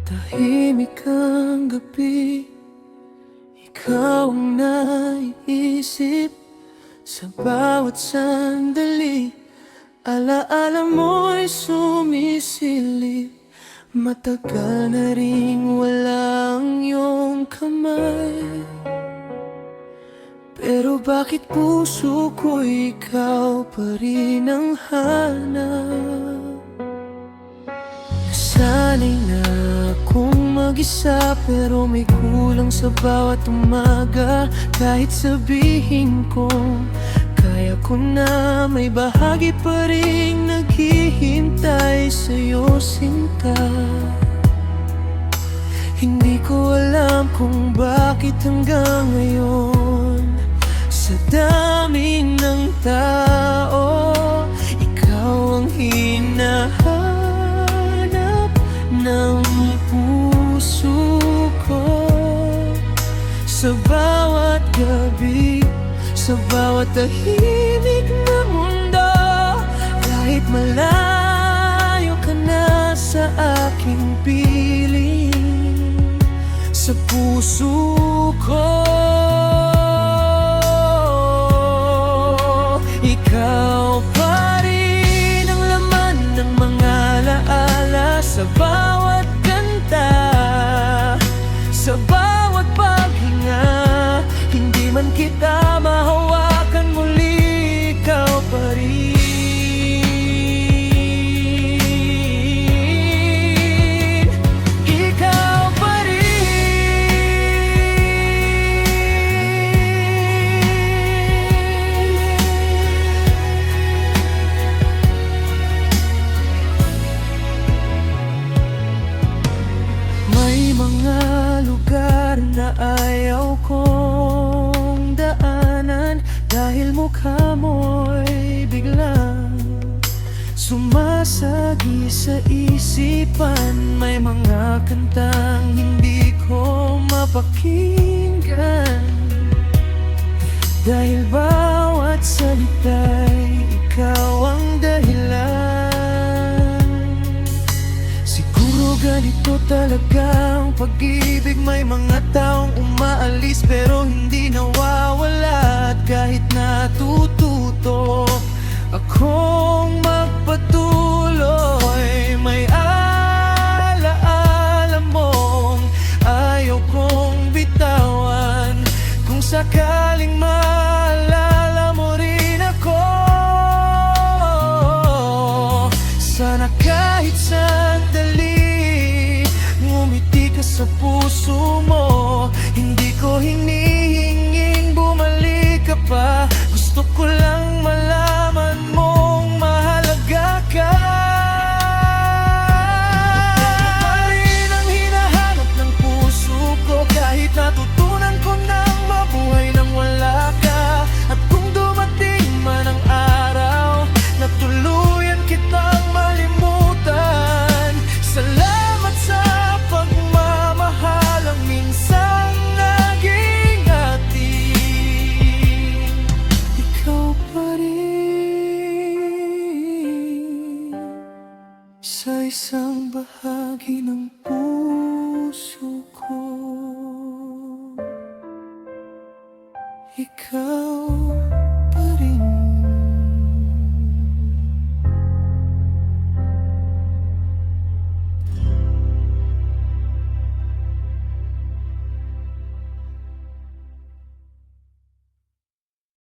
Tahimik ang gabi, ikaw ang naiisip sa bawat sandali. Alaala mo'y sumisilip, matagal na ring walang iyong kamay. Pero bakit puso ko'y ikaw pa rin ang hanap? Nasanay na akong mag-isa, pero may kulang sa bawat umaga. Kahit sabihin ko kaya ko na, may bahagi pa rin naghihintay sa'yo, sinta. Hindi ko alam kung bakit hanggang ngayon, sa dami ng tao, ikaw ang hinahanap ng puso ko. Sa bawat gabi, sa bawat tahimik na mundo, kahit malayo ka na sa aking piling, sa puso ko, ikaw pa rin ang laman ng mga alaala. Sa bawat kanta, sa bawat paghinga, hindi man kita mahawakan muli, ikaw pa rin. Ikaw pa rin. May mga lugar na ayaw kong daanan, dahil mukha mo'y biglang sumasagi sa isipan. May mga kantang hindi ko mapakinggan, dahil bawat salita'y ikaw ang dahilan. Siguro ganito talaga ang pag-ibig, may mga taong umaalis pero hindi nawawala. At kahit natututo akong magpatuloy, may alaala mong ayaw kong bitawan. Kung sakaling maalala mo rin ako, sana kahit sandali ngumiti ka sa puso mo. Hindi ko hinihinging bumalik ka pa, gusto ko lang malaman mong mahalaga ka. Ikaw pa rin ang hinahanap ng puso ko, kahit natutunan ko nang mabuhay nang wala ka. At kung dumating man ang araw na tuluyan kitang malimutan, salamat sa pagmamahalang minsang naging atin. Ikaw pa rin sa isang bahagi ng puso ko. Ikaw pa rin.